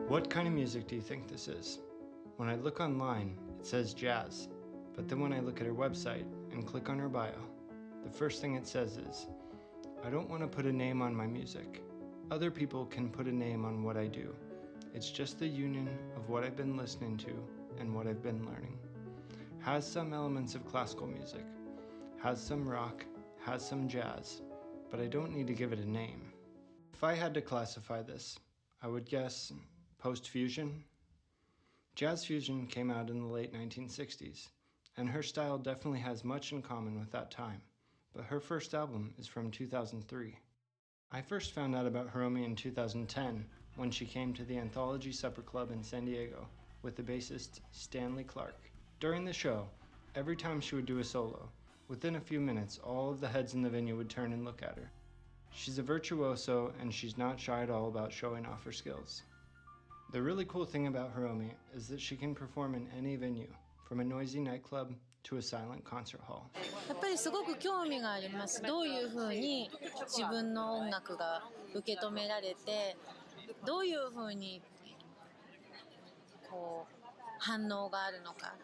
What kind of music do you think this is? When I look online, it says jazz, but then when I look at her website and click on her bio, the first thing it says is, I don't want to put a name on my music. Other people can put a name on what I do. It's just the union of what I've been listening to and what I've been learning. Has some elements of classical music, has some rock, has some jazz, but I don't need to give it a name. If I had to classify this, I would guess post-fusion. Jazz fusion came out in the late 1960s, and her style definitely has much in common with that time, but her first album is from 2003. I first found out about Hiromi in 2010 when she came to the Anthology Supper Club in San Diego with the bassist Stanley Clark. During the show, every time she would do a solo, within a few minutes all of the heads in the venue would turn and look at her. She's a virtuoso and she's not shy at all about showing off her skills. The really cool thing about Hiromi is that she can perform in any venue, from a noisy nightclub to a silent concert hall. やっぱりすごく興味があります。どういうふうに自分の音楽が受け止められて、どういうふうにこう反応があるのか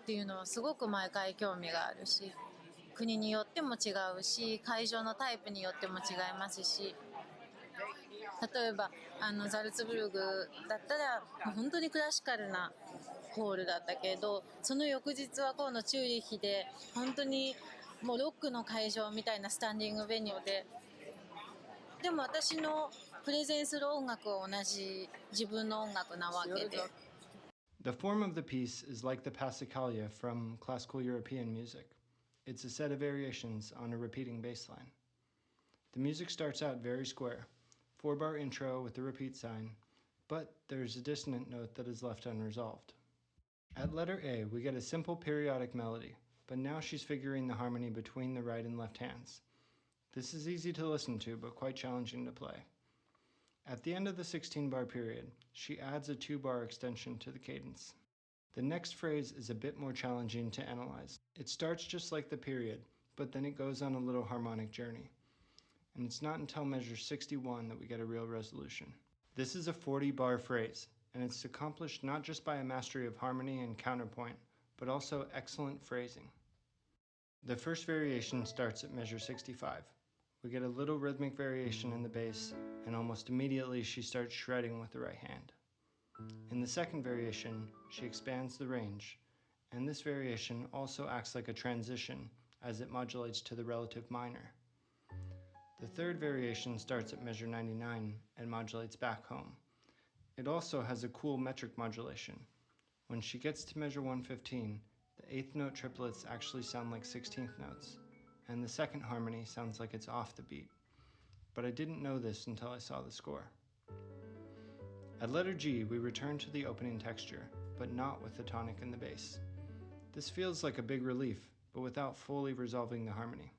っていうのはすごく毎回興味があるし、国によっても違うし、会場のタイプによっても違いますし。例えばザルツブルグだったら本当にクラシカルなホールだったけど、その翌日は今度チューリッヒで本当にもうロックの会場みたいなスタンディングベニューで、でも私のプレゼンする音楽は同じ自分の音楽なわけで。The form of the piece is like the Passacaglia from classical European music. It's a set of variations on a repeating bass line. The music starts out very square. 4-bar intro with the repeat sign, but there's a dissonant note that is left unresolved. At letter A, we get a simple periodic melody, but now she's figuring the harmony between the right and left hands. This is easy to listen to, but quite challenging to play. At the end of the 16-bar period, she adds a 2-bar extension to the cadence. The next phrase is a bit more challenging to analyze. It starts just like the period, but then it goes on a little harmonic journey. And it's not until measure 61 that we get a real resolution. This is a 40-bar phrase, and it's accomplished not just by a mastery of harmony and counterpoint, but also excellent phrasing. The first variation starts at measure 65. We get a little rhythmic variation in the bass, and almost immediately she starts shredding with the right hand. In the second variation, she expands the range, and this variation also acts like a transition as it modulates to the relative minor. The third variation starts at measure 99 and modulates back home. It also has a cool metric modulation. When she gets to measure 115, the 8th note triplets actually sound like 16th notes, and the second harmony sounds like it's off the beat. But I didn't know this until I saw the score. At letter G, we return to the opening texture, but not with the tonic and the bass. This feels like a big relief, but without fully resolving the harmony.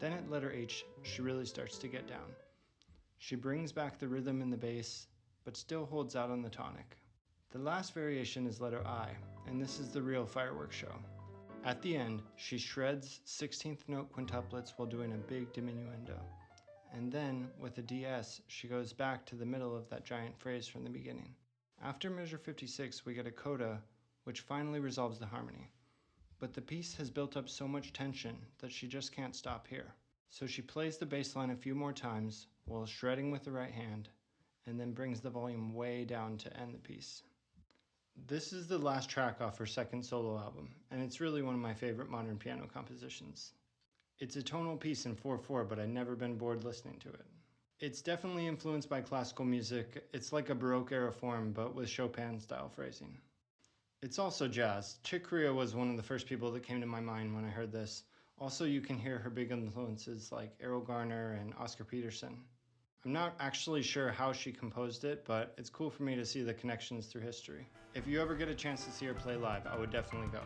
Then at letter H, she really starts to get down. She brings back the rhythm in the bass, but still holds out on the tonic. The last variation is letter I, and this is the real fireworks show. At the end, she shreds 16th note quintuplets while doing a big diminuendo. And then, with a DS, she goes back to the middle of that giant phrase from the beginning. After measure 56, we get a coda, which finally resolves the harmony. But the piece has built up so much tension that she just can't stop here. So she plays the bass line a few more times while shredding with the right hand, and then brings the volume way down to end the piece. This is the last track off her second solo album, and it's really one of my favorite modern piano compositions. It's a tonal piece in 4/4, but I've never been bored listening to it. It's definitely influenced by classical music. It's like a Baroque era form, but with Chopin-style phrasing. It's also jazz. Chick Corea was one of the first people that came to my mind when I heard this. Also, you can hear her big influences like Errol Garner and Oscar Peterson. I'm not actually sure how she composed it, but it's cool for me to see the connections through history. If you ever get a chance to see her play live, I would definitely go.